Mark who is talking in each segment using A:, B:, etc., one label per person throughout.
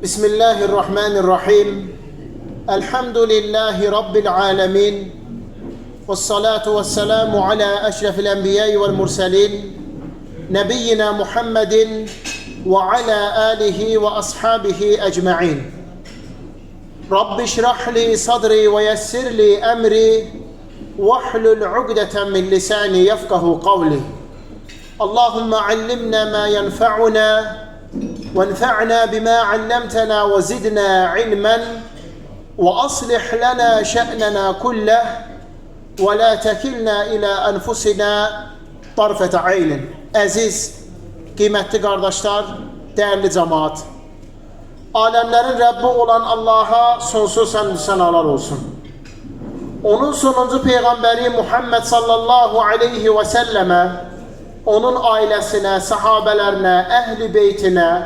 A: Bismillahirrahmanirrahim. Elhamdülillahi Rabbil alemin. Vessalatu vesselamu ala eşrefil enbiya'i vel murselin. Nebiyyina Muhammedin ve ala alihi ve ashabihi ecma'in. Rabbi şrahli sadri ve yessirli emri. Vahlul ugdeten min lisani yefkahu kavli. Allahümme allimna ma yenfa'una. وانفعنا بما علمتنا وزدنا علما وأصلح لنا شأننا كله ولا تكلنا إلى أنفسنا طرفة عين. Aziz, kıymetli kardeşler, değerli cemaat. Alemlerin Rabbi olan Allah'a sonsuz senalar olsun. Onun sonuncu peygamberi Muhammed sallallahu aleyhi ve selleme, onun ailesine, sahabelerine, ehli beytine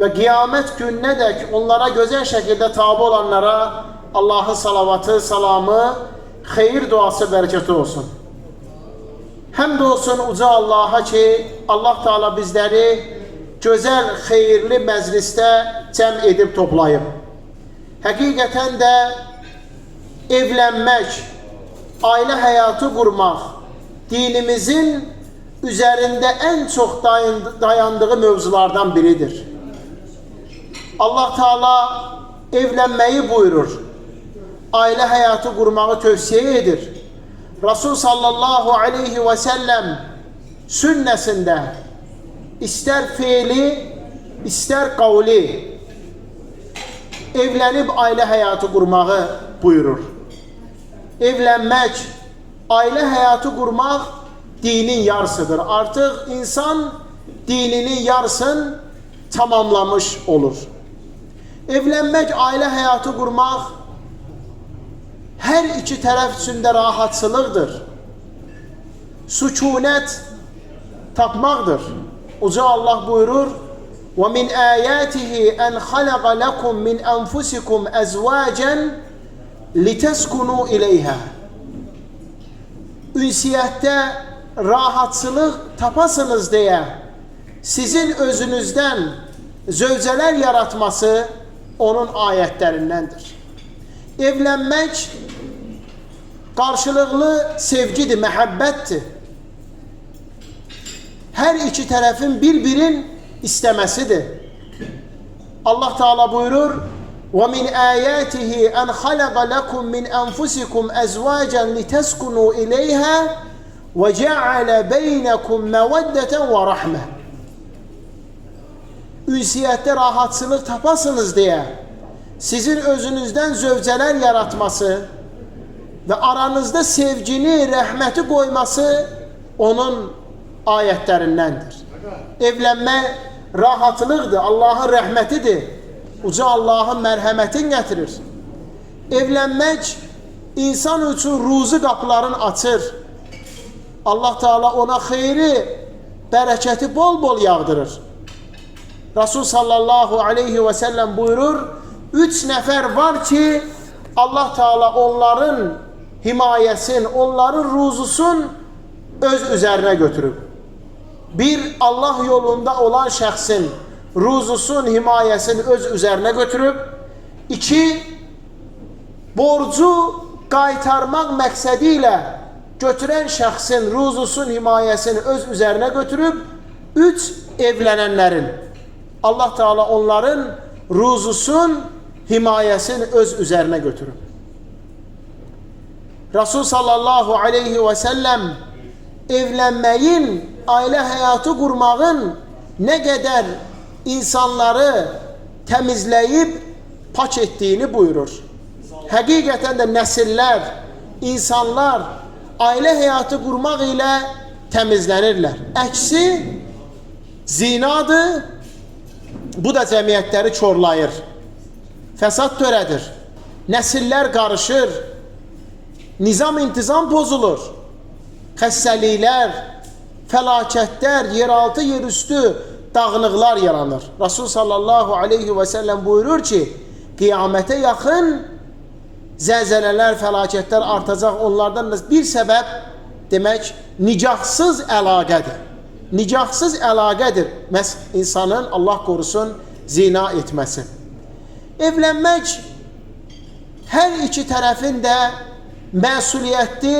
A: ve kıyamet gününe dek onlara güzel şekilde tabi olanlara Allah'ın salavatı, salamı, hayır duası, bereketi olsun. Hem de olsun uca Allah'a ki Allah Teala bizleri güzel, hayırlı mecliste cem edip toplayıp hakikaten de evlenmek, aile hayatı kurmak dinimizin üzerinde en çok dayandığı mevzulardan biridir. Allah Teala evlenmeyi buyurur. Aile hayatı kurmayı tövsiye edir. Resul sallallahu aleyhi ve sellem sünnesinde ister fiili ister kavli evlenip aile hayatı kurmayı buyurur. Evlenmek, aile hayatı kurmak dinin yarısıdır. Artık insan dininin yarısını tamamlamış olur. Evlenmek, aile hayatı kurmak her iki taraf için de rahatsızlıktır. Sükunet tapmaktır. Uca Allah buyurur: وَمِنْ آيَاتِهِ أَنْ خَلَقَ لَكُمْ مِنْ أَنْفُسِكُمْ أَزْوَاجًا لِتَسْكُنُوا إِلَيْهَا. Ünsiyette rahatsızlık tapasınız diye sizin özünüzden zövceler yaratması onun ayetlerindendir. Evlenmek karşılıklı sevgidir, mehabbettir. Her iki tarafın birbirini istemesidir. Allah Teala buyurur: وَمِنْ آيَاتِهِ أَنْ خَلَقَ لَكُمْ مِنْ أَنْفُسِكُمْ أَزْوَاجًا لِتَسْكُنُوا إِلَيْهَا وَجَعَلَ بَيْنَكُمْ مَوَدَّةً وَرَحْمَةً. Ünsiyette rahatsızlık tapasınız diye sizin özünüzden zövceler yaratması ve aranızda sevgini, rahmeti koyması onun ayetlerindendir. Evlenme rahatlıktır, Allah'ın rahmetidir. Uca Allah'ın merhametini getirir. Evlenmek insan için ruzi kapılarını açır. Allah Teala ona hayri, bereketi bol bol yağdırır. Resul sallallahu aleyhi ve sellem buyurur: 3 nefer var ki Allah Teala onların himayesin, onların ruzusun öz üzerine götürüp. Bir, Allah yolunda olan şəxsin ruzusun, himayesini öz üzerine götürüp. 2, borcu qaytarmaq məqsədiyle götüren şəxsin ruzusun, himayesini öz üzerine götürüp. 3, evlenenlerin Allah Teala onların ruzusun, himayesini öz üzerine götürüp. Resul sallallahu aleyhi ve sellem evlenmeyin, aile hayatı kurmağın ne kadar insanları temizleyip pak ettiğini buyurur. Hakikaten de nesiller, insanlar aile hayatı kurmak ile temizlenirler. Əksi zinadır. Bu da cəmiyyətləri çorlayır. Fəsad törədir. Nəsillər qarışır. Nizam intizam bozulur. Xəstəliklər, fəlakətlər, yeraltı, yerüstü dağınıqlar yaranır. Resul sallallahu aleyhi ve sellem buyurur ki, qiyamətə yaxın zəlzələlər, fəlakətlər artacaq. Onlardan bir səbəb demək nikahsız əlaqədir. Nikahsız əlaqədir insanın, Allah korusun, zina etməsi. Evlənmək hər iki tərəfin də məsuliyyətli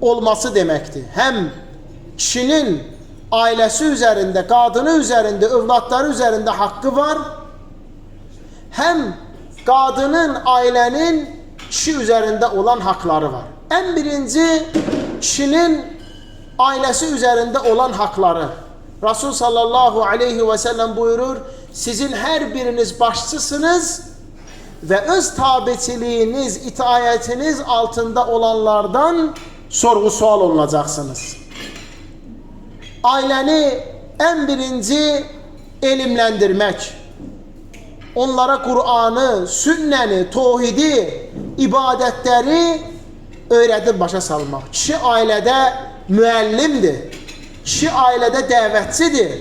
A: olması deməkdir. Həm kişinin ailəsi üzərində, qadını üzərində, övladları üzərində haqqı var, həm qadının, ailənin kişi üzərində olan haqları var. Ən birinci, kişinin ailəsi üzərində olan haqları. Rasul sallallahu aleyhi ve sellem buyurur, sizin hər biriniz başçısınız və öz tabiçiliyiniz, itaətiniz altında olanlardan sorğu-sual olunacaqsınız. Ailəni ən birinci elmləndirmək, onlara Qur'anı, sünnəni, tohidi, ibadətləri öyrədib başa salmaq. Kişi ailədə müəllimdir, kişi ailədə dəvətçidir.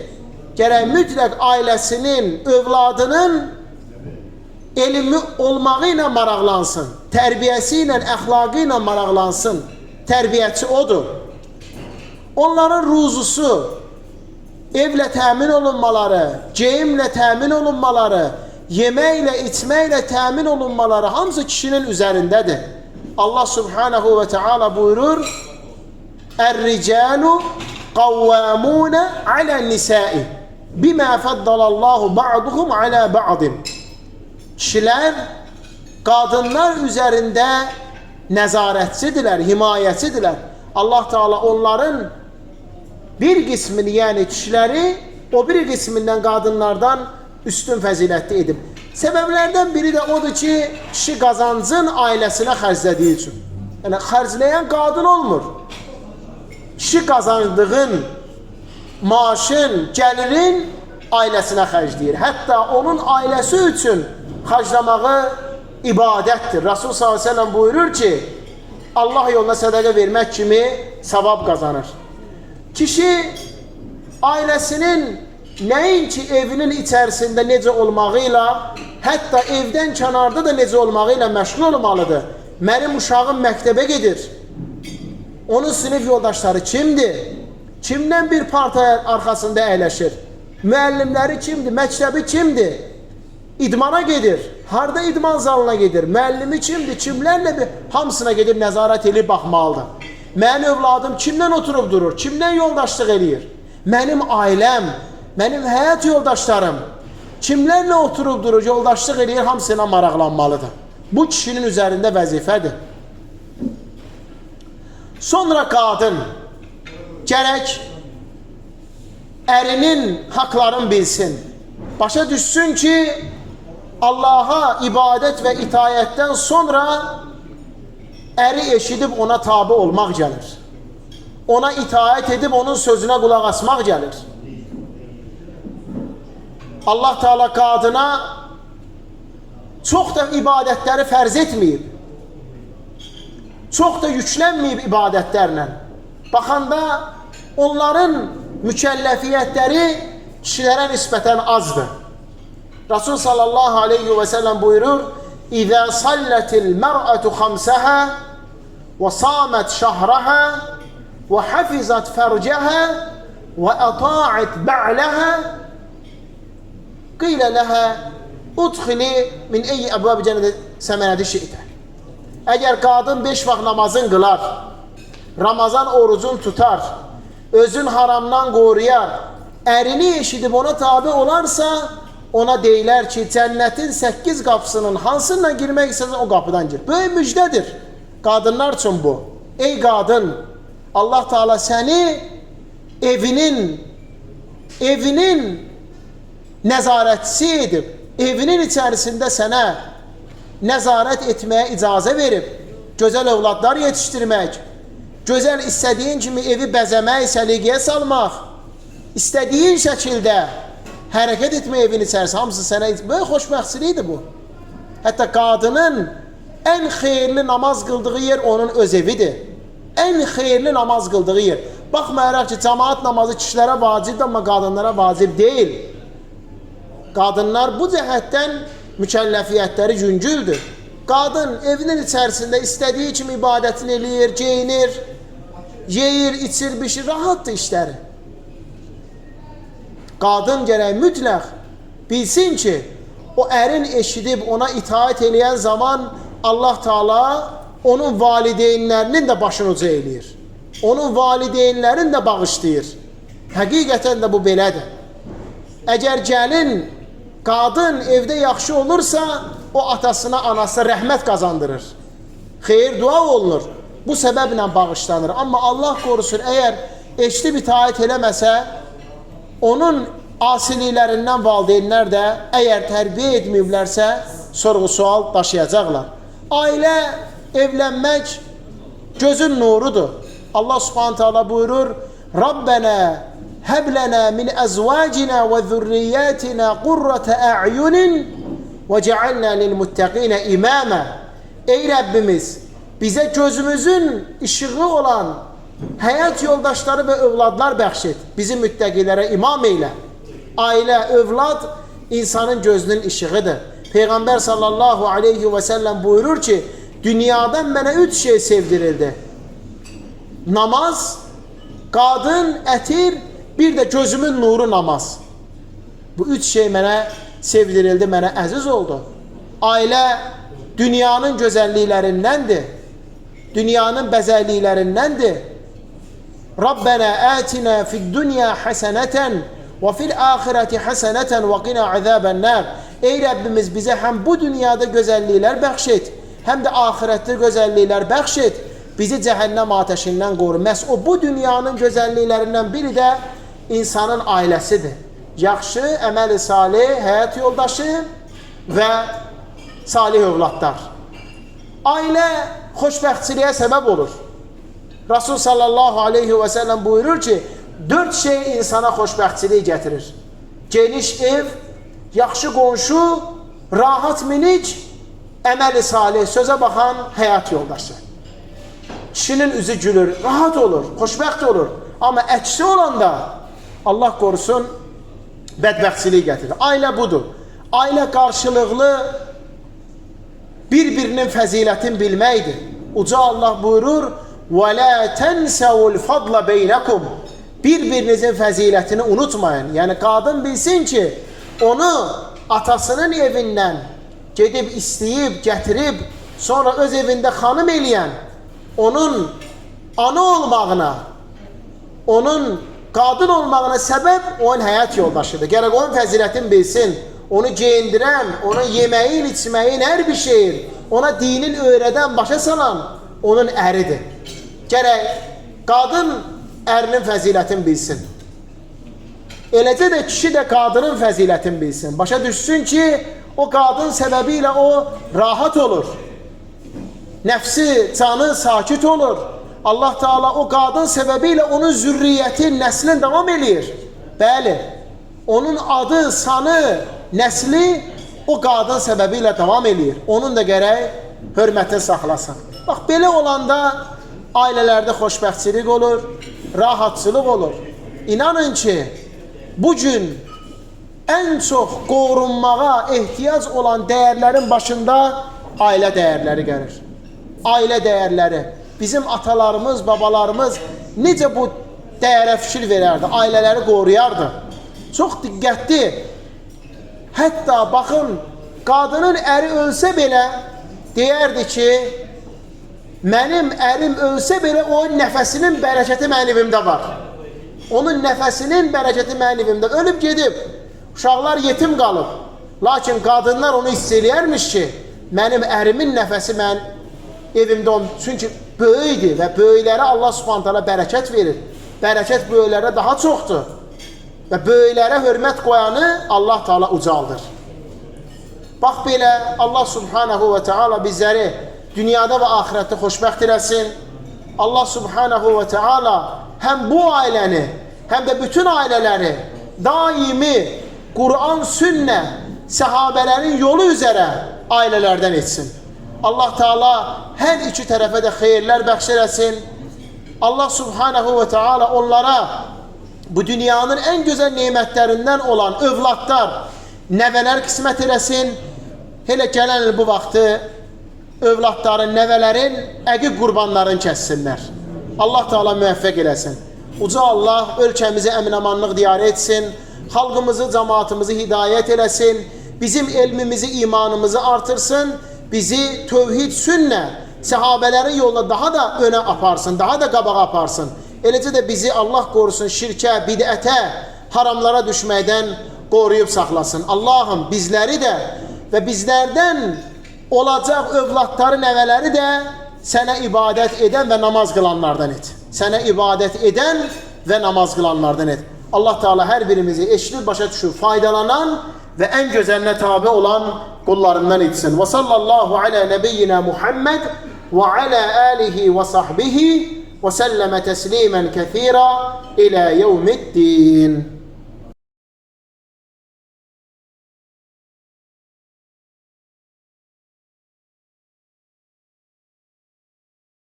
A: Gərək mütləq ailəsinin, övladının elmi olmağı ilə maraqlansın, tərbiyəsi ilə, əxlaqı ilə maraqlansın. Tərbiyəçi odur. Onların ruzusu, evlə təmin olunmaları, geyimlə təmin olunmaları, yeməklə, içməklə təmin olunmaları hamısı kişinin üzərindədir. Allah subhanahu ve teala buyurur, Er-ricalu qavvamuna alan-nisai bima faddalallahu ba'duhum ala ba'din. Kişilər qadınlar üzərində nəzarətçidirlər, himayəçidirlər. Allah Teala onların bir qismini, yəni kişiləri o bir qismindən qadınlardan üstün fəzilətli edib. Səbəblərdən biri də odur ki, kişi qazancın ailəsinə xərclədiyi üçün. Yəni xərcləyən qadın olmur. Kişi qazancdığın maaşın, gəlirin ailəsinə xərcləyir. Hətta onun ailəsi üçün xərclamağı ibadətdir. Rasul sallallahu aleyhi ve sellem buyurur ki, Allah yoluna sədəqə vermək kimi savab qazanır. Kişi ailəsinin nəinki evinin içərisində necə olmağıyla, hətta evdən kənarda da necə olmağıyla məşğul olmalıdır. Mənim uşağım məktəbə gedir. Onun sinif yoldaşları kimdir? Kimdən bir parta arxasında əyləşir? Müəllimləri kimdir? Məktəbi kimdir? İdmana gedir. Harda idman zalına gedir? Müəllimi kimdir? Kimlərlə bir hamısına gedir, nəzarət edib baxmalıdır. Mənim övladım kimdən oturub durur? Kimdən yoldaşlıq eləyir? Mənim ailəm, mənim həyat yoldaşlarım kimlərlə oturub durur, yoldaşlıq eləyir, hamısına maraqlanmalıdır. Bu kişinin üzərində vəzifədir. Sonra qadın gərək ərinin haqlarını bilsin. Başa düşsün ki, Allaha ibadət və itayətdən sonra əri eşidib ona tabi olmaq gəlir. Ona itaət edib onun sözünə qulaq asmaq gəlir. Allah Teala qadına çox da ibadətləri fərz etməyib. Çox da yüklənməyib ibadətlərlə. Baxanda onların mükəlləfiyyətləri kişilərə nisbətən azdır. Rasul sallallahu aleyhi ve sellem buyurur, İzə sallətil mər'ətu xamsəhə və samet şəhrəhə və hafizat fərcəhə və əta'ət bə'ləhə qilə ləhə udxili min eyyi əbvəb cənnədə səmənədi şi'tə. Əgər qadın 5 vaxt namazın qılar, Ramazan orucun tutar, özün haramdan qoruyar, ərini eşidib ona tabi olarsa, ona deyilər ki, cənnətin 8 qapısının hansından girmək istəsən o qapıdan gir. Böyük müjdədir qadınlar üçün bu. Ey qadın, Allah Teala səni evinin nəzarətçisi edib, evinin içərisində sənə nəzarət etməyə icazə verib, gözəl övladlar yetişdirmək, gözəl istədiyin kimi evi bəzəmək, səliqəyə salmaq, istədiyin şəkildə hərəkət etmək evin içərisində, hamısı sənə böyük xoşbəxtçilikdir bu. Hətta qadının ən xeyirli namaz qıldığı yer onun öz evidir. Ən xeyirli namaz qıldığı yer. Baxmayaraq ki, cemaat namazı kişilərə vacibdir, amma qadınlara vacib deyil. Qadınlar bu cəhətdən mükəlləfiyyətləri yüngüldür. Qadın evinin içərisində istədiyi kimi ibadətini eləyir, geyinir, yeyir, içir, bişir, rahatdır işləri. Qadın gərək mütləq bilsin ki, o ərin eşidib ona itaat eləyən zaman Allah Teala onun valideynlərinin də başını uca eləyir. Onun valideynlərini də bağışlayır. Həqiqətən də bu belədir. Əgər gəlin, qadın evdə yaxşı olursa, o atasına, anasına rəhmət qazandırır. Xeyir dua olunur. Bu səbəblə bağışlanır. Amma Allah qorusun, əgər eşidib itaat eləməsə, onun asiliklərindən valideynlər də əgər tərbiyə etməyiblərsə, sorğu-sual daşıyacaqlar. Ailə, evlənmək gözün nurudur. Allah subhanahu teala buyurur, Rabbena həblənə min əzvacina və zürriyyətina qurrətə ə'yunin və cealnə lilmuttəqinə imamə. Ey Rəbbimiz, bizə gözümüzün işığı olan həyat yoldaşları və övladlar bəxş et. Bizi müttəqilərə imam eylə. Ailə, övlad insanın gözünün işığıdır. Peyğəmbər sallallahu aleyhi və səlləm buyurur ki, dünyadan mənə 3 şey sevdirildi. Namaz, qadın, ətir, bir də gözümün nuru namaz. Bu 3 şey mənə sevdirildi, mənə əziz oldu. Ailə dünyanın gözəlliklərindəndir. Dünyanın bəzəkliklərindəndir. Rabbena atina fid dunya hasanatan və fil axirati hasanatan və qina azabennər. Ey Rəbbimiz, bizə həm bu dünyada gözəlliklər bəxş et, həm də axirətdə gözəlliklər bəxş et. Bizi cəhənnəm ateşindən qoru. Məhz o bu dünyanın gözəlliklərindən biri də insanın ailəsidir. Yaxşı, əməli salih, həyat yoldaşı və salih övladlar. Ailə xoşbəxtçiliyə səbəb olur. Rasul sallallahu aleyhi və səlləm buyurur ki, 4 şey insana xoşbəxtçilik gətirir. Geniş ev, yaxşı qonşu, rahat minik, əməli salih, sözə baxan həyat yoldaşı. Kişinin üzü gülür, rahat olur, xoşbəxt olur. Amma əksi olanda Allah qorusun bədbəxtçilik gətirir. Ailə budur. Ailə qarşılıqlı bir-birinin fəzilətini bilməkdir. Uca Allah buyurur, وَلَا تَنْسَوُ الْفَضْلَ بَيْنَكُمْ Bir-birinizin fəzilətini unutmayın. Yəni qadın bilsin ki, onu atasının evindən gedib istəyib, gətirib, sonra öz evində xanım eləyən, onun ana olmağına, onun qadın olmağına səbəb onun həyat yoldaşıdır. Gərək onun fəzilətini bilsin. Onu geyindirən, ona yeməyin, içməyin, hər bir şeyin, ona dinin öyrədən, başa salan onun əridir. Gərək qadın ərinin fəzilətini bilsin. Eləcə də kişi də qadının fəzilətini bilsin. Başa düşsün ki, o qadın səbəbilə o rahat olur. Nəfsi, canı sakit olur. Allah Teala o qadın səbəbilə onun zürriyyəti, nəslini davam eləyir. Bəli, onun adı, sanı, nəsli o qadın səbəbilə davam eləyir. Onun da gərək hörmətini saxlasın. Bax, belə olanda ailələrdə xoşbəxtçilik olur, rahatçılıq olur. İnanın ki, bugün ən çox qorunmağa ehtiyac olan dəyərlərin başında ailə dəyərləri gəlir. Ailə dəyərləri. Bizim atalarımız, babalarımız necə bu dəyərə fikir verərdi, ailələri qoruyardı. Çox diqqətli. Hətta baxın, qadının əri ölsə belə deyərdi ki, mənim ərim ölsə belə onun nəfəsinin bərəkəti mənim evimdə var. Onun nəfəsinin bərəkəti mənim evimdə. Ölüb gedib, uşaqlar yetim qalıb. Lakin qadınlar onu hiss eləyərmiş ki, mənim ərimin nəfəsi mənim evimdə onun. Çünki böyükdür və böyüklərə Allah subhanahu teala bərəkət verir. Bərəkət böyüklərə daha çoxdur. Və böyüklərə hörmət qoyanı Allah Teala ucaldır. Bax belə Allah subhanahu və teala bizləri dünyada və axirətdə xoşbəxt eləsin. Allah subhanahu və teala həm bu ailəni, həm də bütün ailələri daimi Quran, sünnə, səhabələrin yolu üzərə ailələrdən etsin. Allah Teala hər iki tərəfə də xeyirlər bəxş eləsin. Allah subhanahu və teala onlara bu dünyanın ən gözəl nemətlərindən olan övladlar, nəvələr qismət eləsin. Hele gələn il bu vaxtı övladların, nəvələrin əqiq qurbanlarını kəssinlər. Allah Teala müvəffəq eləsin. Uca Allah ölkəmizi əmin-amanlıq diyarə etsin. Xalqımızı, cemaatimizi hidayət eləsin. bizim elmimizi, imanımızı artırsın, bizi tövhid, sünnet, sahabelerin yoluna daha da öne aparsın, daha da qabağa aparsın. Eləcə də bizi Allah qorusun şirkə, bidətə, haramlara düşməkdən qoruyub saxlasın. Allah'ım bizləri də və bizlərdən olacaq övladları, nəvələri də sənə ibadət edən və namaz qılanlardan et. Sənə ibadət edən və namaz qılanlardan et. Allah Teala hər birimizi eşidir, başa düşür, faydalanan ve en güzeline tabi olan kullarından etsin. Ve sallallahu ala nebiyyina Muhammed ve ala alihi ve sahbihi ve selleme teslimen kethira ila yevmiddin.